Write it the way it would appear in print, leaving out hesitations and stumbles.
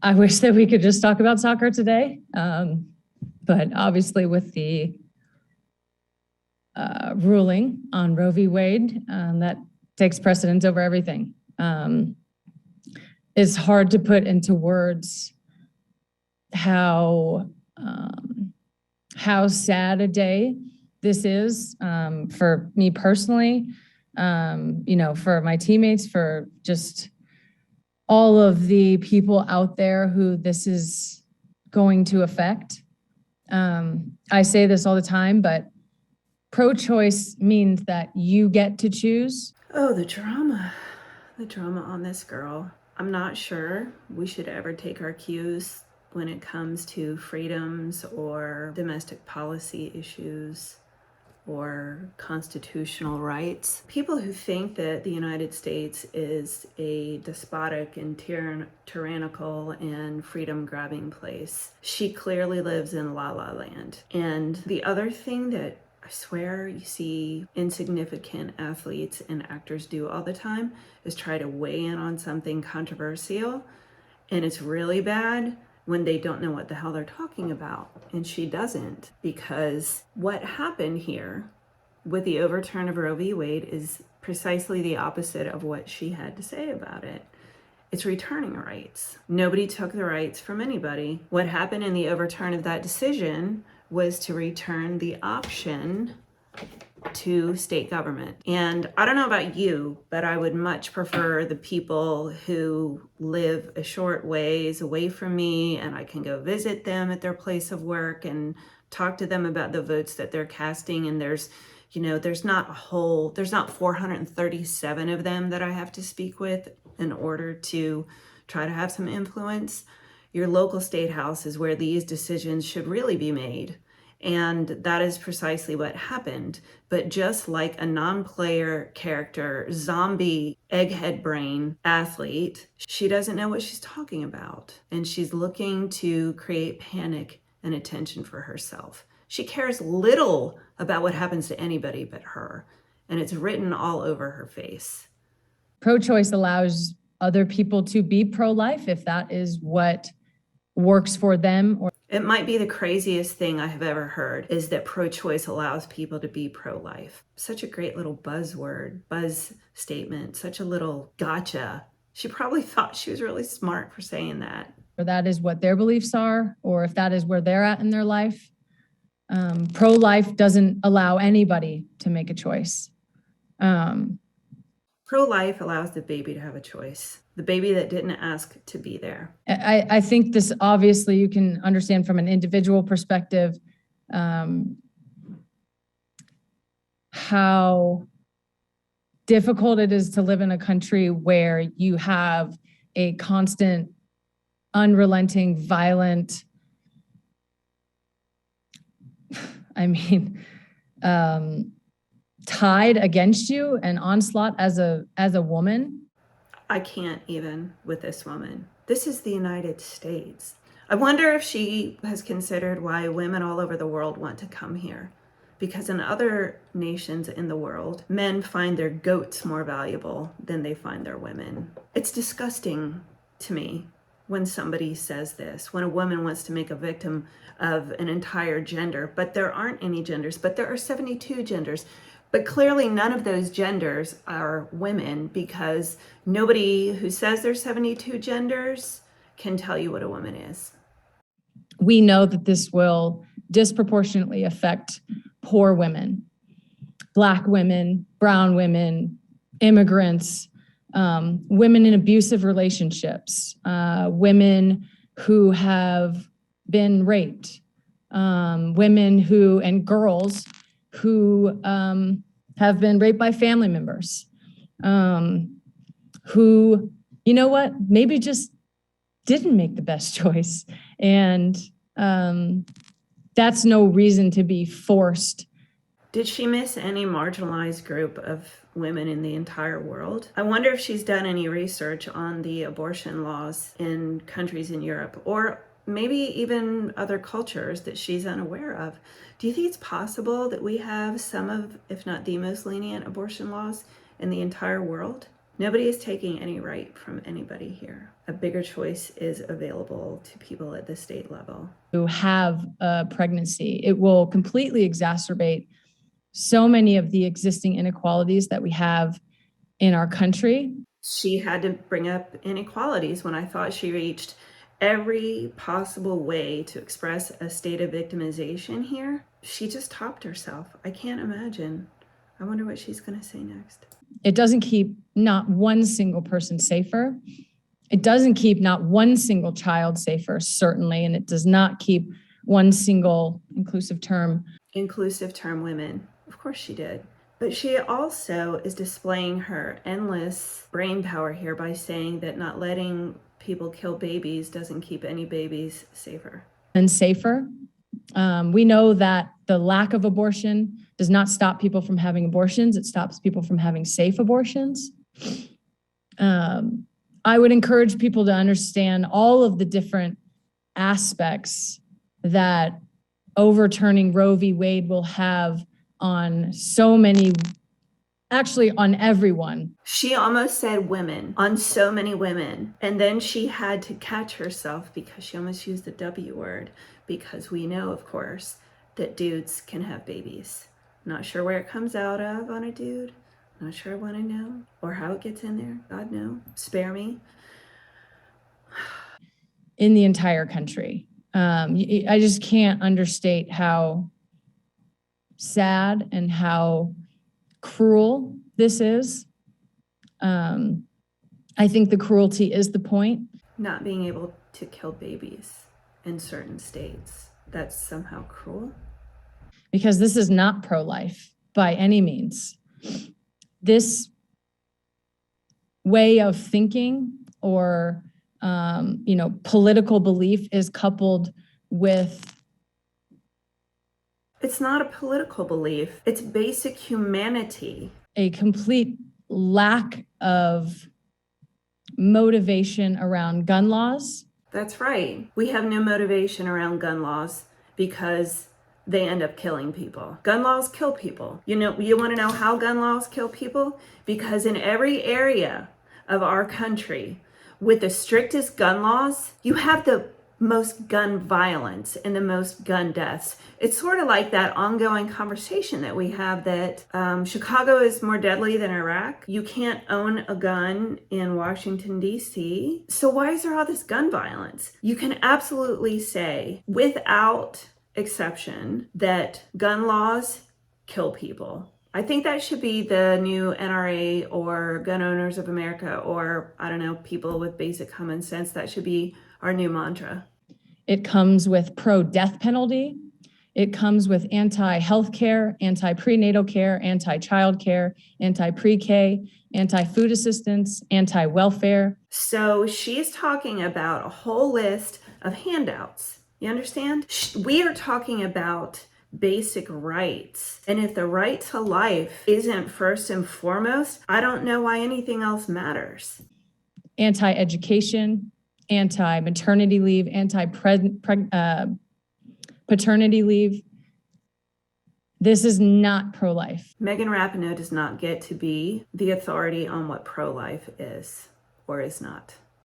I wish that we could just talk about soccer today. But obviously with the ruling on Roe v. Wade, that takes precedence over everything. It's hard to put into words how sad a day this is for me personally, for my teammates, for just all of the people out there who this is going to affect. I say this all the time, but pro-choice means that you get to choose. Oh, the drama on this girl. I'm not sure we should ever take our cues when it comes to freedoms or domestic policy issues or constitutional rights. People who think that the United States is a despotic and tyrannical and freedom-grabbing place. She clearly lives in La La Land. And the other thing that I swear you see insignificant athletes and actors do all the time is try to weigh in on something controversial. And it's really bad when they don't know what the hell they're talking about. And she doesn't, because what happened here with the overturn of Roe v. Wade is precisely the opposite of what she had to say about it. It's returning rights. Nobody took the rights from anybody. What happened in the overturn of that decision was to return the option to state government. And I don't know about you, but I would much prefer the people who live a short ways away from me and I can go visit them at their place of work and talk to them about the votes that they're casting. And there's not 437 of them that I have to speak with in order to try to have some influence. Your local state house is where these decisions should really be made. And that is precisely what happened. But just like a non-player character, zombie, egghead brain athlete, she doesn't know what she's talking about. And she's looking to create panic and attention for herself. She cares little about what happens to anybody but her. And it's written all over her face. Pro-choice allows other people to be pro-life if that is what works for them. It might be the craziest thing I have ever heard, is that pro-choice allows people to be pro-life. Such a great little buzzword, buzz statement, such a little gotcha. She probably thought she was really smart for saying that. Or that is what their beliefs are, or if that is where they're at in their life. Pro-life doesn't allow anybody to make a choice. Pro-life allows the baby to have a choice. The baby that didn't ask to be there. I think this, obviously, you can understand from an individual perspective how difficult it is to live in a country where you have a constant, unrelenting, violent, tide against you, an onslaught as a woman. I can't even with this woman. This is the United States. I wonder if she has considered why women all over the world want to come here. Because in other nations in the world, men find their goats more valuable than they find their women. It's disgusting to me when somebody says this, when a woman wants to make a victim of an entire gender, but there aren't any genders, but there are 72 genders. But clearly none of those genders are women, because nobody who says there's 72 genders can tell you what a woman is. We know that this will disproportionately affect poor women, Black women, brown women, immigrants, women in abusive relationships, women who have been raped, women and girls who have been raped by family members, who, maybe just didn't make the best choice. And that's no reason to be forced. Did she miss any marginalized group of women in the entire world? I wonder if she's done any research on the abortion laws in countries in Europe, or maybe even other cultures that she's unaware of. Do you think it's possible that we have some of, if not the most lenient abortion laws in the entire world? Nobody is taking any right from anybody here. a bigger choice is available to people at the state level. Who have a pregnancy. It will completely exacerbate so many of the existing inequalities that we have in our country. She had to bring up inequalities when I thought she reached every possible way to express a state of victimization here. She just topped herself. I can't imagine. I wonder what she's going to say next. It doesn't keep not one single person safer. It doesn't keep not one single child safer, certainly, and it does not keep one single inclusive term women. Of course she did. But she also is displaying her endless brain power here by saying that not letting people kill babies doesn't keep any babies safer. And safer. We know that the lack of abortion does not stop people from having abortions. It stops people from having safe abortions. I would encourage people to understand all of the different aspects that overturning Roe v. Wade will have on so many, actually on everyone. She almost said women, on so many women. And then she had to catch herself because she almost used the W word, because we know, of course, that dudes can have babies. Not sure where it comes out of on a dude. Not sure I want to know, or how it gets in there. God no. Spare me. In the entire country. I just can't understate how sad and how cruel this is. I think the cruelty is the point. Not being able to kill babies in certain states, that's somehow cruel. Because this is not pro-life by any means. This way of thinking or political belief is coupled with. It's not a political belief. It's basic humanity. A complete lack of motivation around gun laws. That's right. We have no motivation around gun laws because they end up killing people. Gun laws kill people. You want to know how gun laws kill people? Because in every area of our country, with the strictest gun laws, you have the most gun violence and the most gun deaths. It's sort of like that ongoing conversation that we have that Chicago is more deadly than Iraq. You can't own a gun in Washington, D.C. So why is there all this gun violence? You can absolutely say, without exception, that gun laws kill people. I think that should be the new NRA or Gun Owners of America, or I don't know, people with basic common sense. That should be our new mantra. It comes with pro-death penalty. It comes with anti-health care, anti-prenatal care, anti-child care, anti-pre-K, anti-food assistance, anti-welfare. So she's talking about a whole list of handouts. You understand? We are talking about basic rights. And if the right to life isn't first and foremost, I don't know why anything else matters. Anti-education, anti-maternity leave, anti-paternity leave. This is not pro-life. Megan Rapinoe does not get to be the authority on what pro-life is or is not.